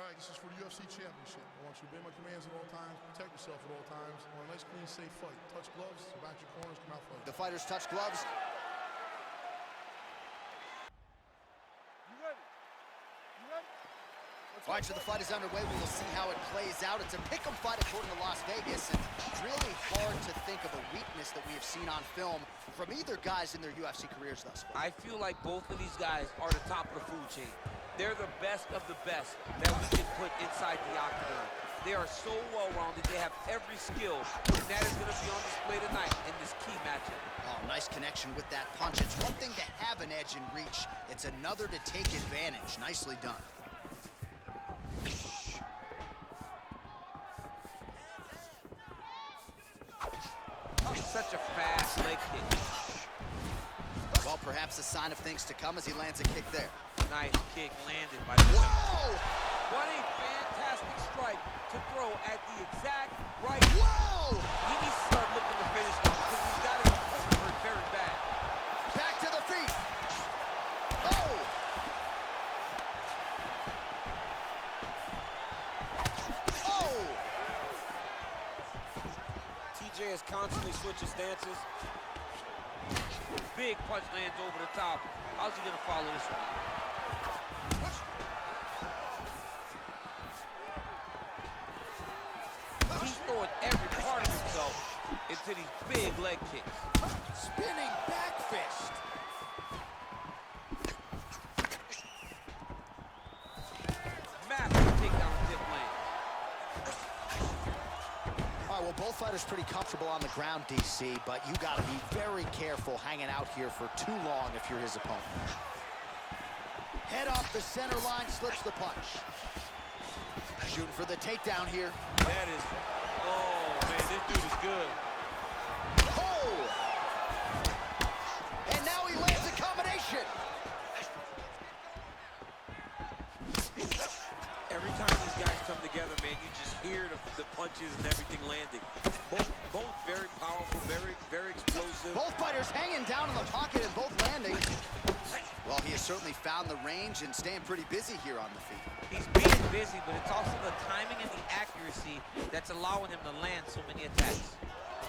right, this is for the UFC Championship. I want you to obey my commands at all times, protect yourself at all times. I want a nice, clean, safe fight. Touch gloves, back your corners, come out fight. The fighters touch gloves. You ready? You ready? All right, so the fight is underway. We will see how it plays out. It's a pick'em fight according to Las Vegas, and it's really hard to think of a weakness that we have seen on film from either guys in their UFC careers thus far. I feel like both of these guys are the top of the food chain. They're the best of the best that we can put inside the octagon. They are so well-rounded. They have every skill, and that is going to be on display tonight in this key matchup. Oh, nice connection with that punch. It's one thing to have an edge and reach. It's another to take advantage. Nicely done. Such a fast leg kick. Well, perhaps a sign of things to come as he lands a kick there. Nice kick landed by Whoa! What a fantastic strike to throw at the exact right. Whoa! He needs to start looking to finish now because he's got it hurt very bad. Back to the feet. Oh! Oh! TJ is constantly switching stances. Big punch lands over the top. How's he gonna follow this one? He's throwing every part of himself into these big leg kicks. Spinning back fist. Massive takedown dip land. All right, well, both fighters pretty comfortable on the ground, DC, but you got to be very careful hanging out here for too long if you're his opponent. Head off the center line, slips the punch. Shooting for the takedown here. That is, oh man, this dude is good. Oh! And now he lands a combination. Every time these guys come together, man, you just hear the punches and everything landing. Both very powerful, very explosive. Both fighters hanging down in the pocket and both landing. Well, he has certainly found the range and staying pretty busy here on the feet. He's being busy, but it's also the timing and the accuracy that's allowing him to land so many attacks.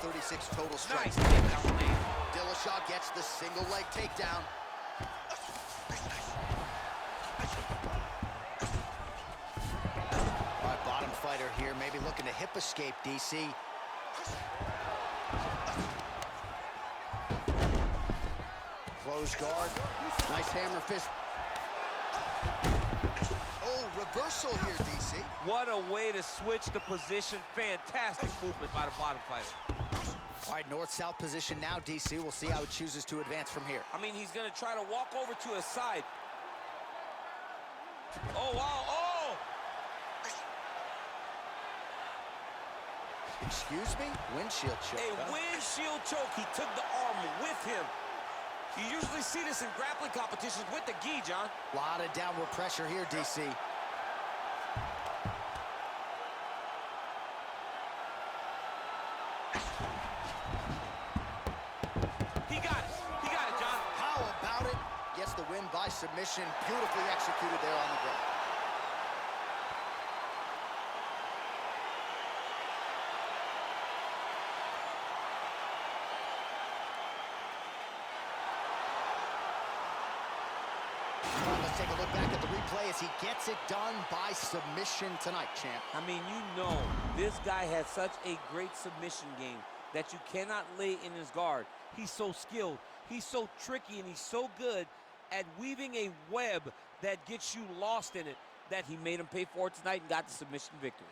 36 total strikes. Nice takedown land. Dillashaw gets the single leg takedown. All right, bottom fighter here, maybe looking to hip escape, DC. Close guard. Nice hammer fist. Oh, reversal here, DC. What a way to switch the position. Fantastic movement by the bottom fighter. All right, north-south position now, DC. We'll see how he chooses to advance from here. I mean, he's going to try to walk over to his side. Oh, wow. Oh! Excuse me? Windshield choke. A windshield choke. He took the arm with him. You usually see this in grappling competitions with the gi, John. A lot of downward pressure here, DC. He got it. He got it, John. How about it? Gets the win by submission. Beautifully executed there on the ground. Let's take a look back at the replay as he gets it done by submission tonight, champ. I mean, you know, this guy has such a great submission game that you cannot lay in his guard. He's so skilled, he's so tricky, and he's so good at weaving a web that gets you lost in it that he made him pay for it tonight and got the submission victory.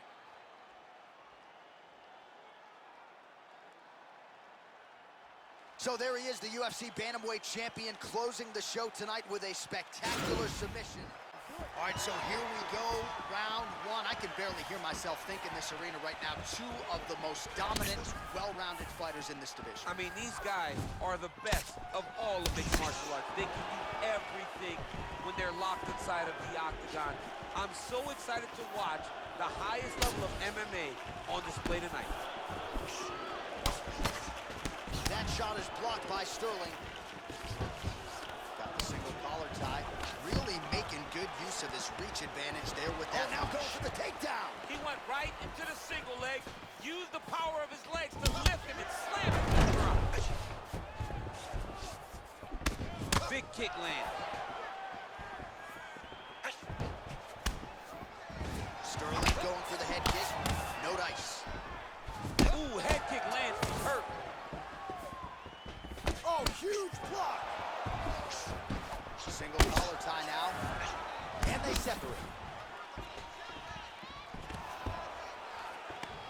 So there he is, the UFC Bantamweight champion, closing the show tonight with a spectacular submission. All right, so here we go, round one. I can barely hear myself think in this arena right now. Two of the most dominant, well-rounded fighters in this division. I mean, these guys are the best of all of mixed martial arts. They can do everything when they're locked inside of the octagon. I'm so excited to watch the highest level of MMA on display tonight. That shot is blocked by Sterling. Got the single collar tie. Really making good use of his reach advantage there with that. Oh, now going for the right into the single leg. Use the power of his legs to lift him and slam him to the ground. Big kick lands. Sterling going for the head kick. No dice. Ooh, head kick lands. He's hurt. Oh, huge block. Single collar tie now. And they separate.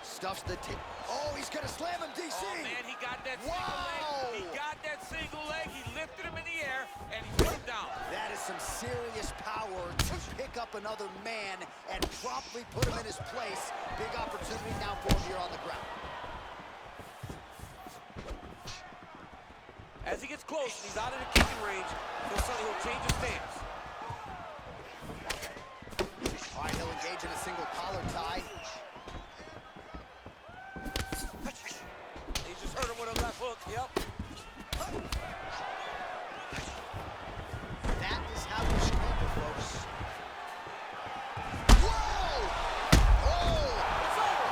Stuffs the tip. Oh, he's gonna slam him, DC. Oh man, he got that Wow. single leg. He got that single leg. He lifted him in the air and he put him down. That is some serious power to pick up another man and promptly put him in his place. Big opportunity now for him here on the ground. As he gets close, he's out of the kicking range. He'll change his stance. All right, he'll engage in a single collar tie. He just hurt him with a left hook. Yep. That is how you scramble, folks. Whoa! Oh! It's over.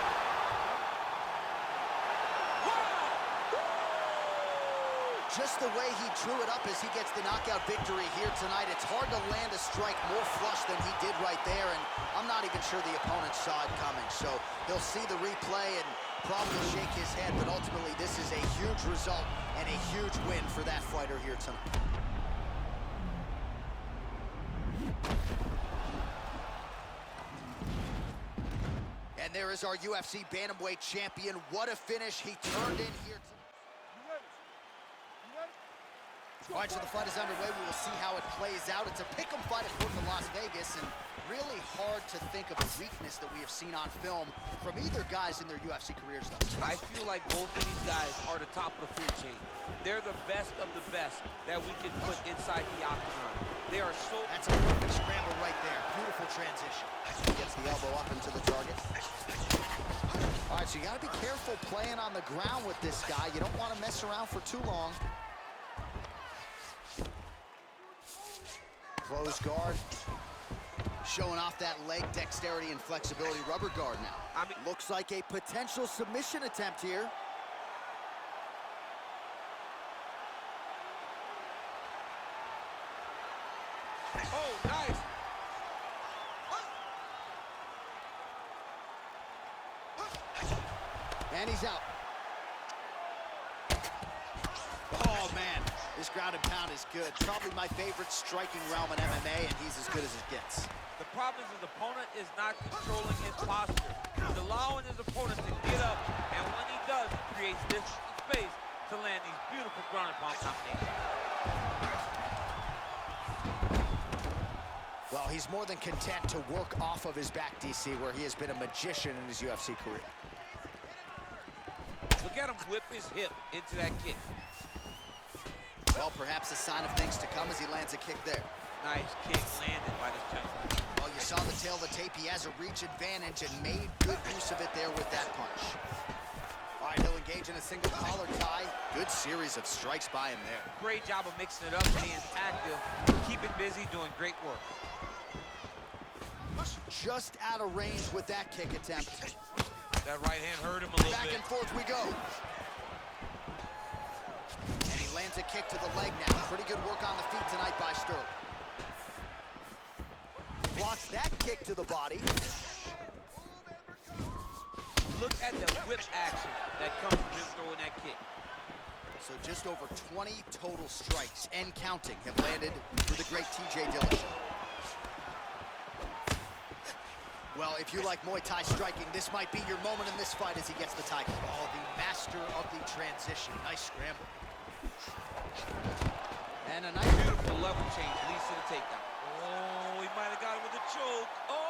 Wow! Just the way he drew it up as he gets the knockout victory here tonight. It's hard to land a strike more flush than he did right there, and I'm not even sure the opponent saw it coming. So he'll see the replay and probably shake his head, but ultimately this is a huge result and a huge win for that fighter here tonight. And there is our UFC Bantamweight champion. What a finish he turned in here tonight. All right, so the fight is underway. We will see how it plays out. It's a pick'em fight according to Las Vegas, and really hard to think of a weakness that we have seen on film from either guys in their UFC careers. I feel like both of these guys are the top of the food chain. They're the best of the best that we can put inside the octagon. They are so... That's a perfect scramble right there. Beautiful transition. He gets the elbow up into the target. All right, so you got to be careful playing on the ground with this guy. You don't want to mess around for too long. Close guard. Showing off that leg dexterity and flexibility. Rubber guard now. Looks like a potential submission attempt here. Oh, nice. And he's out. Oh, man. This ground and pound is good. Probably my favorite striking realm in MMA, and he's as good as it gets. The problem is his opponent is not controlling his posture. He's allowing his opponent to get up, and when he does, he creates this space to land these beautiful ground and pound combinations. Well, he's more than content to work off of his back, DC, where he has been a magician in his UFC career. Look at him whip his hip into that kick. Well, perhaps a sign of things to come as he lands a kick there. Nice kick landed by this gentleman. Well, you saw the tail of the tape. He has a reach advantage and made good use of it there with that punch. All right, he'll engage in a single collar tie. Good series of strikes by him there. Great job of mixing it up, being active, keeping busy, doing great work. Just out of range with that kick attempt. That right hand hurt him a little Back bit. and forth we go. And he lands a kick to the leg now. Pretty good work on the feet tonight by Sterling. Blocks that kick to the body. Look at the whip action that comes from him throwing that kick. So just over 20 total strikes and counting have landed for the great TJ Dillashaw. Well, if you like Muay Thai striking, this might be your moment in this fight as he gets the tiger. Oh, the master of the transition. Nice scramble. And a nice Beautiful level change leads to the takedown. Oh, he might have got him with a choke. Oh!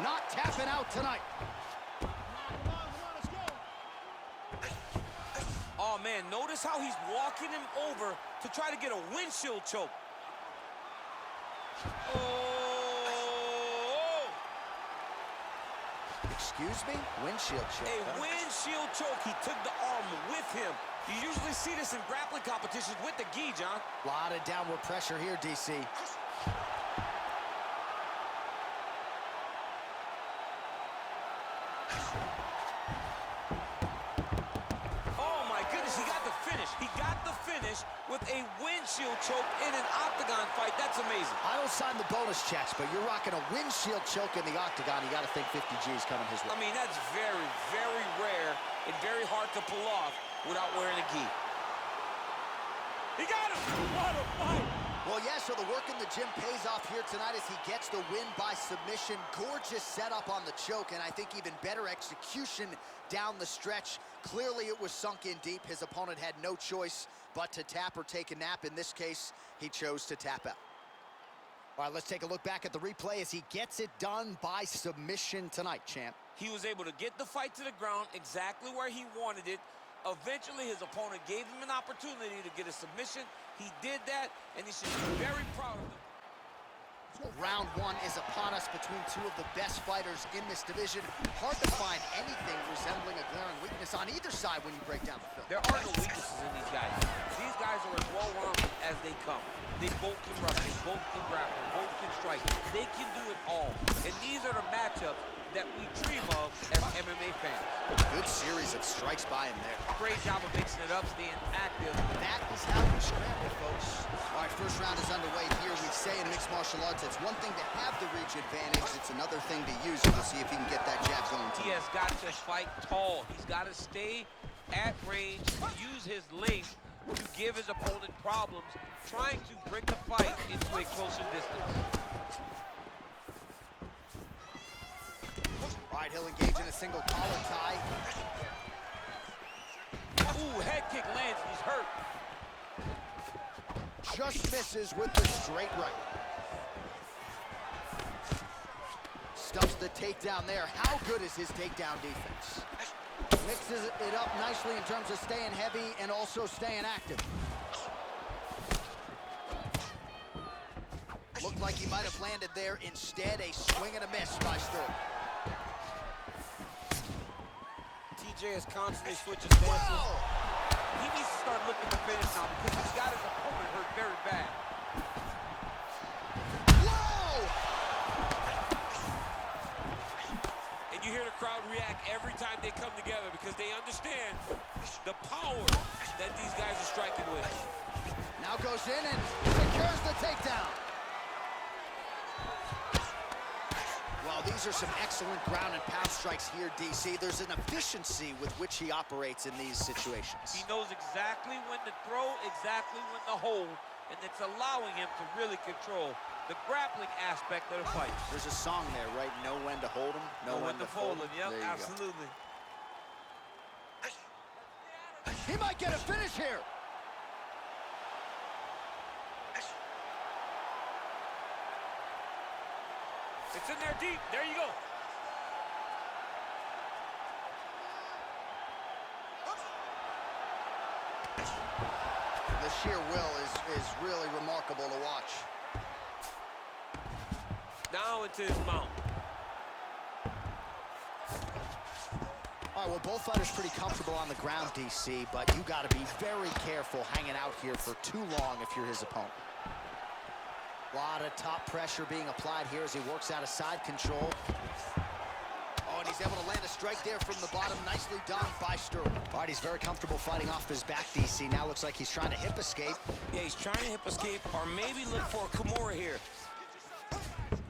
not tapping out tonight. Oh, man, notice how he's walking him over to try to get a windshield choke. Oh! Excuse me? Windshield choke. A windshield choke. He took the arm with him You usually see this in grappling competitions with the gi, John. A lot of downward pressure here, DC. Oh my goodness, he got the finish. He got the finish with a windshield choke in an octagon fight. That's amazing. I don't sign the bonus checks, but you're rocking a windshield choke in the octagon. You got to think 50 G's coming his way. I mean, that's very, very rare and very hard to pull off without wearing a gi. He got him! What a fight! Well, yeah, so the work in the gym pays off here tonight as he gets the win by submission. Gorgeous setup on the choke, and I think even better execution down the stretch. Clearly, it was sunk in deep. His opponent had no choice but to tap or take a nap. In this case, he chose to tap out. All right, let's take a look back at the replay as he gets it done by submission tonight, champ. He was able to get the fight to the ground exactly where he wanted it. Eventually, his opponent gave him an opportunity to get a submission. He did that, and he should be very proud of him. Round one is upon us between two of the best fighters in this division. Hard to find anything resembling a glaring weakness on either side when you break down the film. There are no weaknesses in these guys. These guys are as well-rounded as they come. They both can wrestle, both can grapple, both can strike. They can do it all. And these are the matchups that we dream of as MMA fans. Good series of strikes by him there. Great job of mixing it up, staying active. That is how you scramble, folks. All right, first round is underway here. We say in mixed martial arts, it's one thing to have the reach advantage. It's another thing to use it. We'll see if he can get that jab going. He has got to fight tall. He's got to stay at range, use his length to give his opponent problems, trying to bring the fight into a closer distance. All right, he'll engage in a single collar tie. Ooh, head kick lands, he's hurt. Just misses with the straight right. Stuffs the takedown there. How good is his takedown defense? Mixes it up nicely in terms of staying heavy and also staying active. Looked like he might have landed there. Instead, a swing and a miss by Sterling. TJ is constantly switching stances. He needs to start looking to finish now because he's got his opponent hurt very bad. Whoa! And you hear the crowd react every time they come together because they understand the power that these guys are striking with. Now goes in and secures the takedown. Well, these are some excellent ground and pound strikes here, DC. There's an efficiency with which he operates in these situations. He knows exactly when to throw, exactly when to hold, and it's allowing him to really control the grappling aspect of the fight. There's a song there, right? Know when to hold him, know when to fold him. Yep, there you absolutely. Go. He might get a finish here. It's in there deep. There you go. The sheer will is really remarkable to watch. Now into his mount. All right, well, both fighters pretty comfortable on the ground, DC, but you got to be very careful hanging out here for too long if you're his opponent. A lot of top pressure being applied here as he works out of side control. Oh, and he's able to land a strike there from the bottom. Nicely done by Sterling. All right, he's very comfortable fighting off his back, DC. Now looks like he's trying to hip escape. Yeah, he's trying to hip escape or maybe look for a Kimura here.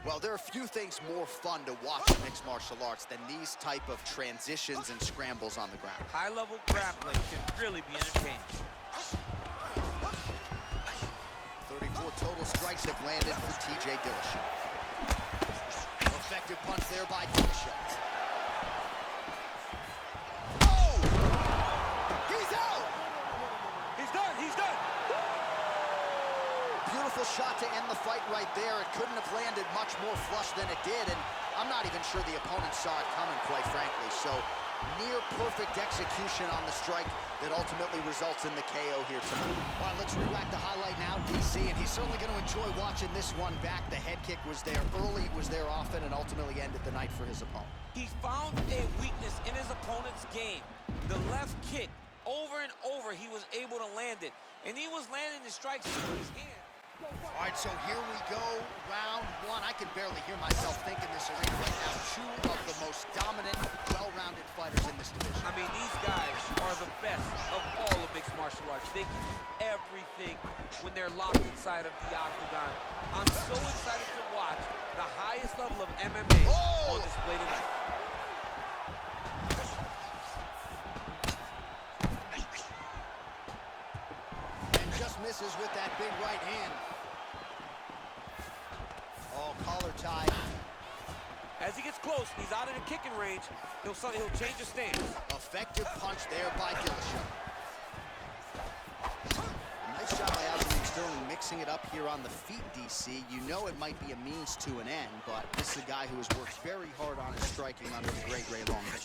Well, there are few things more fun to watch in mixed martial arts than these type of transitions and scrambles on the ground. High-level grappling can really be entertaining. 34 total strikes have landed for TJ Dillashaw. Effective punch there by Dillashaw. Oh! He's out! He's done, he's done! Beautiful shot to end the fight right there. It couldn't have landed much more flush than it did, and I'm not even sure the opponent saw it coming, quite frankly. So, near perfect execution on the strike that ultimately results in the KO here tonight. All right, let's re-rack the highlight now, DC, and he's certainly going to enjoy watching this one back. The head kick was there early, was there often, and ultimately ended the night for his opponent. He found a weakness in his opponent's game. The left kick Over and over, he was able to land it. And he was landing the strikes with his hand. All right, so here we go, round one. I can barely hear myself think in this arena right now. Two of the most dominant, well-rounded fighters in this division. I mean, these guys are the best of all of mixed martial arts. They can do everything when they're locked inside of the octagon. I'm so excited to watch the highest level of MMA on display tonight. Misses with that big right hand. Oh, collar tie. As he gets close, he's out of the kicking range. He'll change his stance. Effective punch there by Dillashaw. Nice shot by Aljamain Sterling, mixing it up here on the feet, DC. You know it might be a means to an end, but this is a guy who has worked very hard on his striking under the great Ray Longman.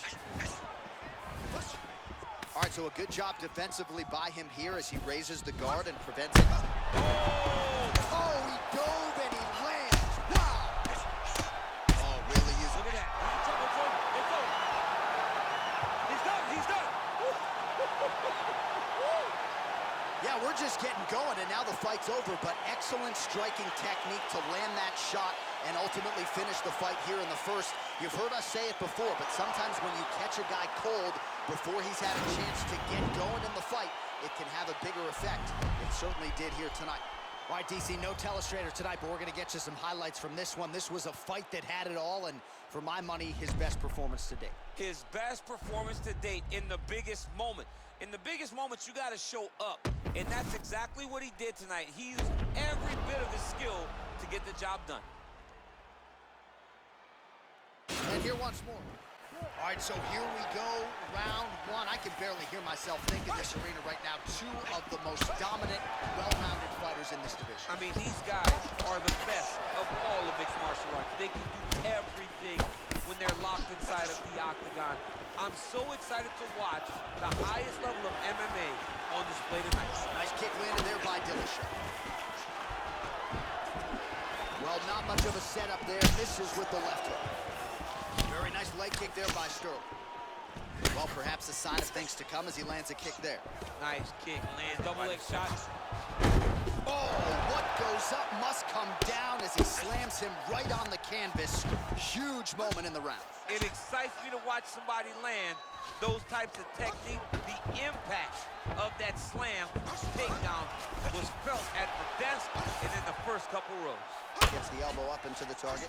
All right, so a good job defensively by him here as he raises the guard and prevents it. Oh, he dove and he lands. Wow. Oh, really? Look at that. It's over. He's done. He's done. Yeah, we're just getting going, and now the fight's over, but excellent striking technique to land that shot and ultimately finish the fight here in the first. You've heard us say it before, but sometimes when you catch a guy cold before he's had a chance to get going in the fight, it can have a bigger effect. It certainly did here tonight. All right, DC, no telestrator tonight, but we're going to get you some highlights from this one. This was a fight that had it all, and for my money, his best performance to date. His best performance to date in the biggest moment. In the biggest moments, you got to show up, and that's exactly what he did tonight. He used every bit of his skill to get the job done. And here once more. All right, so here we go, round one. I can barely hear myself think in this arena right now. Two of the most dominant, well-rounded fighters in this division. I mean, these guys are the best of all of mixed martial arts. They can do everything when they're locked inside of the octagon. I'm so excited to watch the highest level of MMA on display tonight. Nice kick landed there by Dillashaw. Well, not much of a setup there. Misses with the left hook. Very nice leg kick there by Sterling. Well, perhaps a sign of things to come as he lands a kick there. Nice kick, lands double leg shot. Oh, what goes up must come down as he slams him right on the canvas. Huge moment in the round. It excites me to watch somebody land those types of technique. The impact of that slam takedown was felt at the desk and in the first couple rows. Gets the elbow up into the target.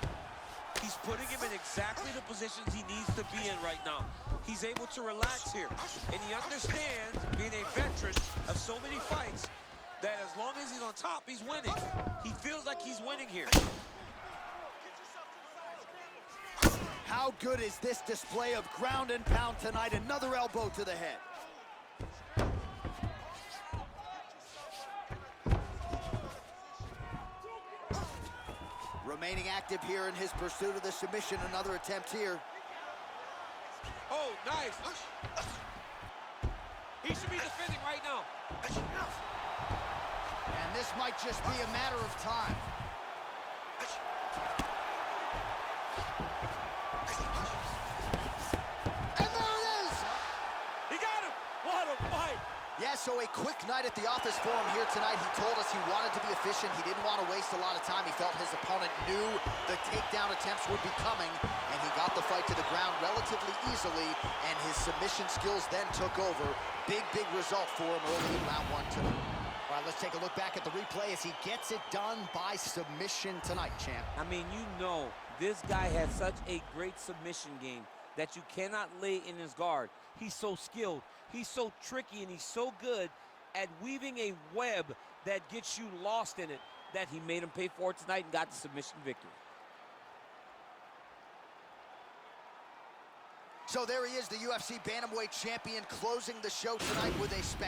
He's putting him in exactly the positions he needs to be in right now. He's able to relax here, and he understands, being a veteran of so many fights, that as long as he's on top, he's winning. He feels like he's winning here. How good is this display of ground and pound tonight? Another elbow to the head. Remaining active here in his pursuit of the submission. Another attempt here. Oh, nice. He should be defending right now. And this might just be a matter of time. And there it is! He got him. What a fight. Yeah, so a quick night at the office for him here tonight. He told us he wanted to be efficient. He didn't want to waste a lot of time. He felt his opponent knew the takedown attempts would be coming, and he got the fight to the ground relatively easily, and his submission skills then took over. Big, big result for him early in round one tonight. All right, let's take a look back at the replay as he gets it done by submission tonight, champ. I mean, you know, this guy has such a great submission game that you cannot lay in his guard. He's so skilled, he's so tricky, and he's so good at weaving a web that gets you lost in it that he made him pay for it tonight and got the submission victory. So there he is, the UFC Bantamweight champion, closing the show tonight with a